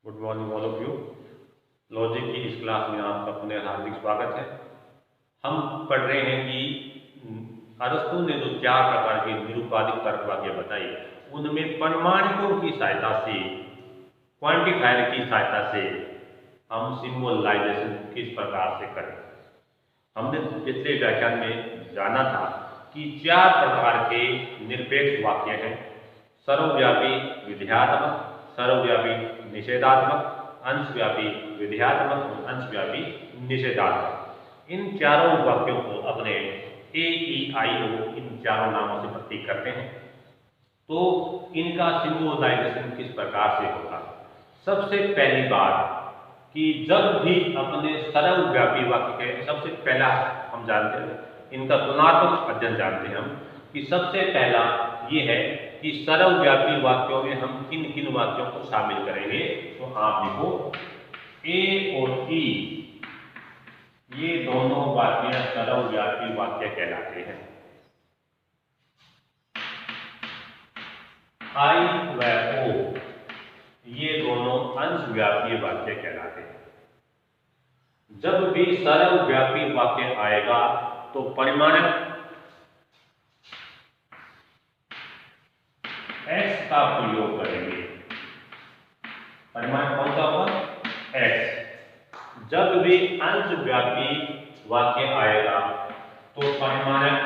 Good morning all of you. Logic की इस class में आपका पुनः हार्दिक स्वागत है। हम पढ़ रहे हैं कि अरस्तु ने जो 4 प्रकार के निरूपाधिक तर्क वाक्य बताए, उनमें प्रमाणिकों की सहायता से, क्वांटिफायर की सहायता से हम सिंबलाइजेशन किस प्रकार से करें। हमने पिछले व्याख्यान में जाना था कि 4 प्रकार के निरपेक्ष वाक्य हैं: सर्वव्यापी विधेयात्मक, सर्वव्यापी निषेधात्मक, अंशव्यापी विधेयात्मक और अंशव्यापी निषेधात्मक। इन चारों वाक्यों को अपने ए ई आई ओ इन चारों नामों से प्रतीक करते हैं। तो इनका सिंबलाइजेशन किस प्रकार से होगा? सबसे पहली बात कि जब भी अपने सर्वव्यापी वाक्य के सबसे पहला हम जानते हैं, इनका तुलनात्मक अध्ययन जानते हैं हम कि सबसे पहला ये है कि सर्वव्यापी वाक्यों में हम किन किन वाक्यों को शामिल करेंगे। तो आप लिखो ए और ई, ये दोनों वाक्य सर्वव्यापी वाक्य कहलाते हैं। आई व ओ, ये दोनों अंशव्यापी वाक्य कहलाते हैं। जब भी सर्वव्यापी वाक्य आएगा तो परिमाणक एक्स का प्रयोग करेंगे। परिमाण कौन सा होगा? एक्स। जब भी अंशव्यापी वाक्य आएगा तो परिमाणक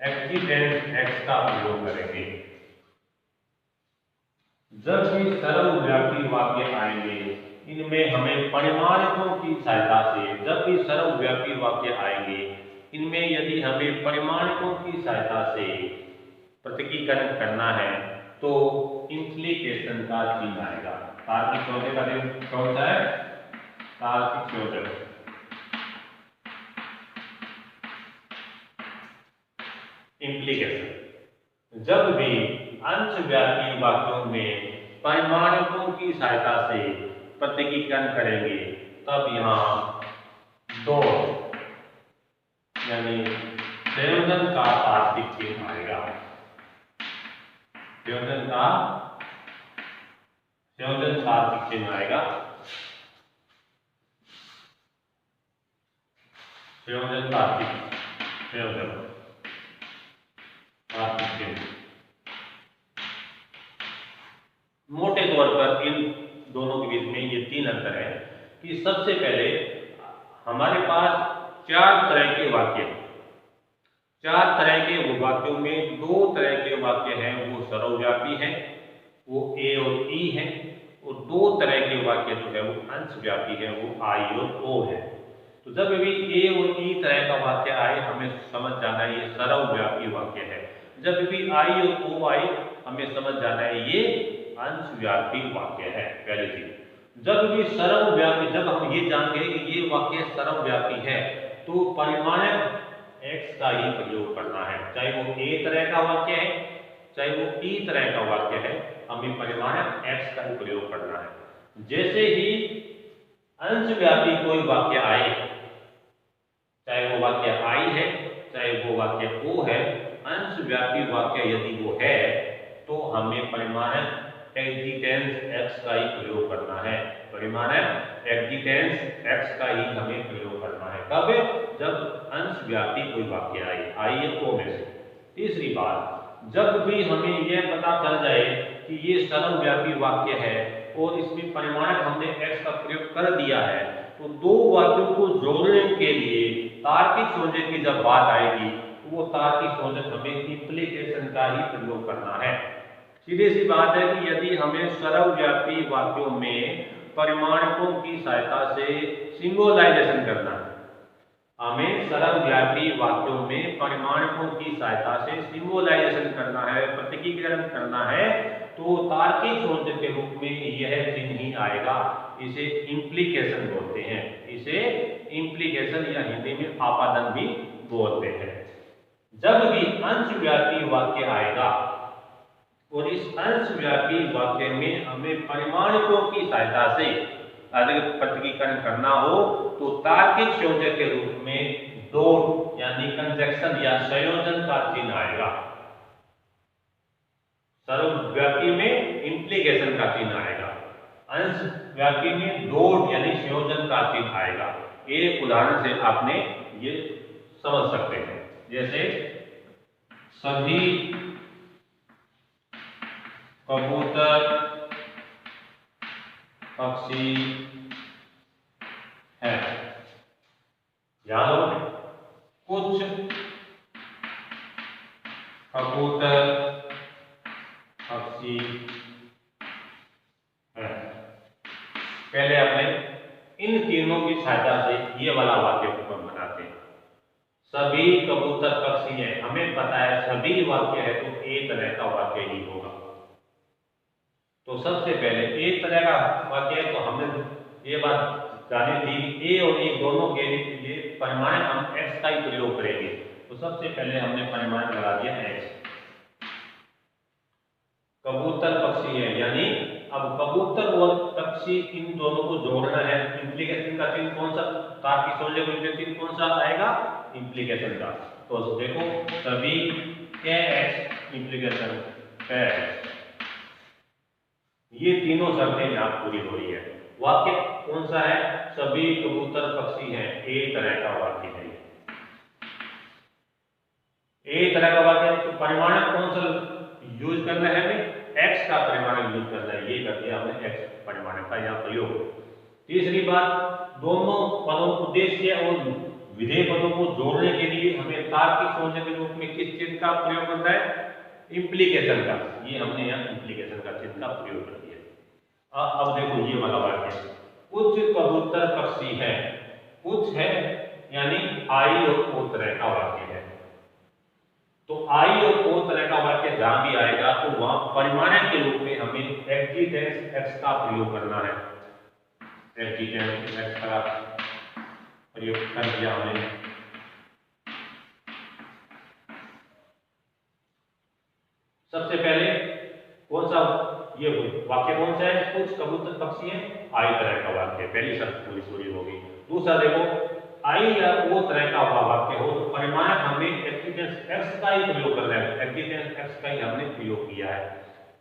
एक्जिटेंस एक्स का प्रयोग करेंगे। जब भी सर्वव्यापी वाक्य आएंगे, इनमें हमें परिमाणकों की सहायता से, जब भी सर्वव्यापी वाक्य आएंगे, इनमें यदि हमें परिमाणकों की सहायता से प्रतीकीकरण करना है तो इंप्लीकेशन का चिन्ह आएगा। तार्किक संयोजक का चिन्ह कौन सा है? तार्किक संयोजक। इंप्लीकेशन। जब भी अंशव्यापी वाक्यों में परिमाणकों की सहायता से प्रतीकीकरण करेंगे, तब यहां दो यानी संयोजन का तार्किक चिन्ह आएगा। संयोजन तार्किक चिन्ह आएगा। संयोजन तार्किक चिन्ह। मोटे तौर पर इन दोनों के बीच में ये 3 अंतर है कि सबसे पहले हमारे पास 4 तरह के वाक्य हैं। 4 तरह के वाक्यों में 2 तरह के वाक्य हैं वो सर्वव्यापी हैं, वो ए और ई हैं, और 2 तरह के वाक्य जो है वो अंशव्यापी है, वो आई और ओ है। तो जब भी ए और ई तरह का वाक्य आए, हमें समझ जाना है ये सर्वव्यापी वाक्य है। जब भी आई और ओ आए, हमें समझ जाना है ये अंशव्यापी वाक्य है। पहली चीज, जब भी सर्वव्यापी, जब हम ये जान गए कि ये वाक्य सर्वव्यापी है, तो परिमाणक एक्स का ही प्रयोग करना है। चाहे वो ए तरह का वाक्य है, चाहे वो ई तरह का वाक्य है, हमें परिमाणक एक्स का ही प्रयोग करना है। जैसे ही अंशव्यापी कोई वाक्य आए, चाहे वो वाक्य आई है, चाहे वो वाक्य ओ है, अंशव्यापी वाक्य यदि वो है तो हमें परिमाणक एक्जिटेंस एक्स का ही प्रयोग करना है। परिमाणक एक्जिटेंस एक्स का ही हमें प्रयोग करना है। कब? जब अंशव्यापी कोई वाक्य आए, आई या ओ में से। तीसरी बात, जब भी हमें यह पता चल जाए कि ये सर्वव्यापी वाक्य है और इसमें परिमाणक हमने एक्स का प्रयोग कर दिया है, तो 2 वाक्यों को जोड़ने के लिए तार्किक संयोजक की जब बात आएगी, वो तार्किक संयोजक हमें इंप्लीकेशन का ही प्रयोग करना है। सीधी सी बात है कि यदि हमें सर्वव्यापी वाक्यों में परिमाणकों की सहायता से सिंबलाइजेशन करना है, हमें सर्वव्यापी वाक्यों में परिमाणकों की सहायता से सिंबलाइजेशन करना है, प्रतीकीकरण करना है, तो तार्किक संयोजक के रूप में यह चिन्ह ही आएगा। इसे इंप्लीकेशन बोलते हैं। इसे इंप्लीकेशन या हिंदी में आपादन भी बोलते हैं। जब भी अंशव्यापी वाक्य आएगा और इस अंशव्यापी वाक्य में हमें परिमाणकों की सहायता से अगर प्रतीकीकरण करना हो, तो तार्किक संयोजक के रूप में डॉट यानी कंजक्शन या संयोजन का चिन्ह आएगा। सर्वव्यापी में इंप्लीकेशन का चिन्ह आएगा, अंश व्यापी में डॉट यानी संयोजन का चिन्ह आएगा। एक उदाहरण से आपने ये समझ सकते हैं, जैसे सभी कबूतर पक्षी है, यानी कुछ कबूतर पक्षी है। पहले अपने इन तीनों की सहायता से ये वाला वाक्य बनाते हैं। सभी कबूतर पक्षी हैं, हमें पता है सभी वाक्य है तो एक तरह का वाक्य ही होगा। तो सबसे पहले एक तरह का वाक्य है तो हमने ये बात जानी थी, ए और ए दोनों के लिए परिमाण हम एक्स का ही प्रयोग करेंगे। तो सबसे पहले हमने परिमाण लगा दिया एक्स। कबूतर पक्षी है, यानी अब कबूतर और पक्षी इन दोनों को जोड़ना है। इंप्लीकेशन का चिन्ह कौन सा, ताकि समझे कोई चिन्ह कौन सा आएगा, इंप्लीकेशन का। तो देखो सभी के एक्स इंप्लीकेशन एक्स, ये तीनों शर्तें यहाँ पूरी हो रही है। वाक्य कौन सा है, सभी कबूतर पक्षी हैं, एक तरह का वाक्य है। एक तरह का वाक्य तो परिमाण कौन सा यूज करना है, हमें एक्स का परिमाण यूज करना है। ये कर दिया हमने एक्स परिमाण का यहाँ प्रयोग। तीसरी बात, दोनों पदों उद्देश्य और विधेय पदों को जोड़ने के लिए हमें तार्किक संयोजन के रूप में किस चिन्ह का प्रयोग करना है, इंप्लीकेशन का। ये हमने यहाँ इंप्लीकेशन का चिन्ह का प्रयोग कर दिया। अब देखो ये वाला वाक्य, कुछ कबूतर पक्षी है, कुछ है यानी आई और ओ तरह का वाक्य है। तो आई और ओ तरह का वाक्य जहां भी आएगा तो वहां परिमाण के रूप में हमें एक्जिटेंस एक्स का प्रयोग करना है। एक्जिटेंस एक्स का प्रयोग कर दिया हमने। सबसे पहले कौन सा ये वाक्य कौन सा है, कुछ कबूतर पक्षी है, आई तरह का वाक्य, पहली शर्त पूरी हो गई। दूसरा देखो, आई या वो तरह का वाक्य हो तो परिमाण हमें एक्जिटेंस एक्स का ही प्रयोग करना है, एक्जिटेंस एक्स का ही हमने प्रयोग किया है।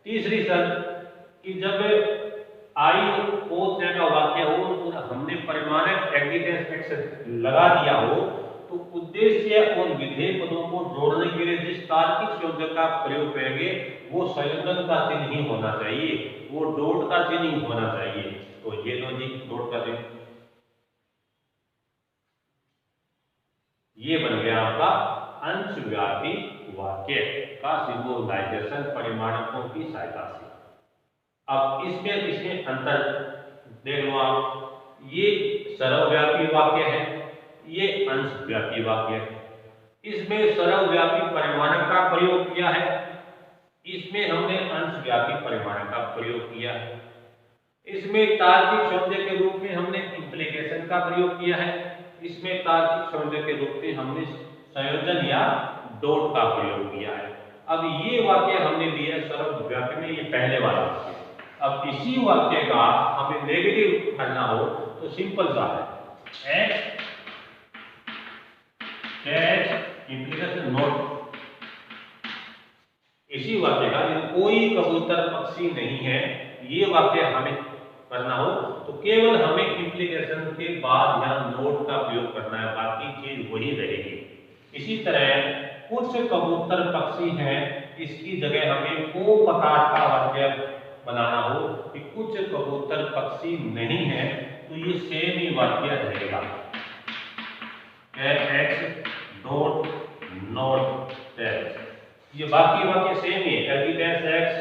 तीसरी शर्त कि जब आई ओ तरह का वाक्य हो तो हमने परिमाण एक्जिटेंस एक्स लगा दिया हो तो उद्देश्य और विधेय पदों को जोड़ने के लिए जिस तार्किक संयोजक का प्रयोग करेंगे वो संयोजन का चिन्ह ही होना चाहिए, वो डॉट का चिन्ह ही होना चाहिए। तो ये लो जी डॉट का चिन्ह, ये बन गया आपका अंशव्यापी वाक्य का सिंबोलाइजेशन परिमाणकों की सहायता से। अब इसमें अंतर देख लो आप, ये सर्वव्यापी वाक्य है, ये अंशव्यापी वाक्य है। इसमें सर्वव्यापी परिमाणक का प्रयोग किया है, इसमें हमने अंशव्यापी परिमाणक का प्रयोग किया है। इसमें तार्किक संयोजक के रूप में हमने इंप्लीकेशन का प्रयोग किया है, इसमें तार्किक संयोजक के रूप में हमने संयोजन या डॉट का प्रयोग किया है। अब ये वाक्य हमने लिया सर्वव्यापी में, ये पहले वाला वाक्य। अब इसी वाक्य का हमें नेगेटिव करना हो तो सिंपल सा है, एक्स इंप्लीकेशन नॉट। इसी वाक्य का कोई कबूतर पक्षी नहीं है, ये वाक्य हमें करना हो तो केवल हमें इंप्लीकेशन के बाद यहाँ नोट का प्रयोग करना है, बाकी चीज वही रहेगी। इसी तरह कुछ कबूतर पक्षी हैं, इसकी जगह हमें को प्रकार का वाक्य बनाना हो कि कुछ कबूतर पक्षी नहीं है, तो ये सेम ही वाक्य रहेगा, एक्स डॉट नॉट एक्स। ये बाकी वाक्य सेम ही है, एक्जिटेंस एक्स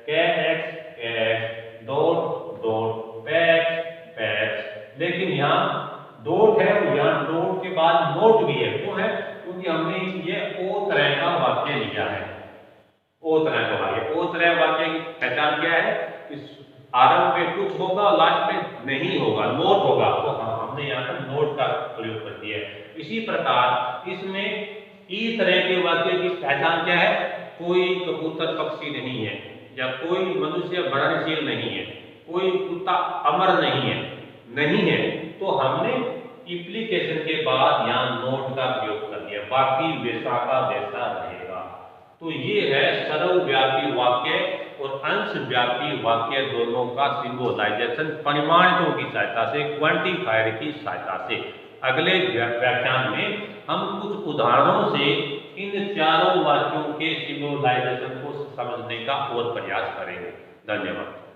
के एक्स डॉट डॉट पैक्स। लेकिन यहाँ डॉट है और यहाँ डॉट के बाद नोट भी है, क्यों है, क्योंकि हमने ये ओ तरह का वाक्य लिया है। ओ तरह का वाक्य, ओ तरह वाक्य की पहचान क्या है, इस आरंभ में कुछ होगा लास्ट में नहीं होगा, नोट होगा, तो हमने यहाँ पर नोट का प्रयोग कर दिया है। इसी प्रकार इसमें ई तरह के वाक्य की पहचान क्या है, कोई कबूतर पक्षी नहीं है, या कोई मनुष्य मरणशील नहीं है, कोई कुत्ता अमर नहीं है, तो हमने इंप्लीकेशन के बाद यहाँ नोट का प्रयोग कर दिया, बाकी वैसा का वैसा रहेगा। तो ये है सर्वव्यापी वाक्य और अंशव्यापी वाक्य दोनों का सिंबोलाइजेशन परिमाणिकों की सहायता से, क्वांटिफायर की सहायता से। अगले व्याख्यान में हम कुछ उदाहरणों से इन चारों वाक्यों के सिंबोलाइजेशन को समझने का और प्रयास करेंगे। धन्यवाद।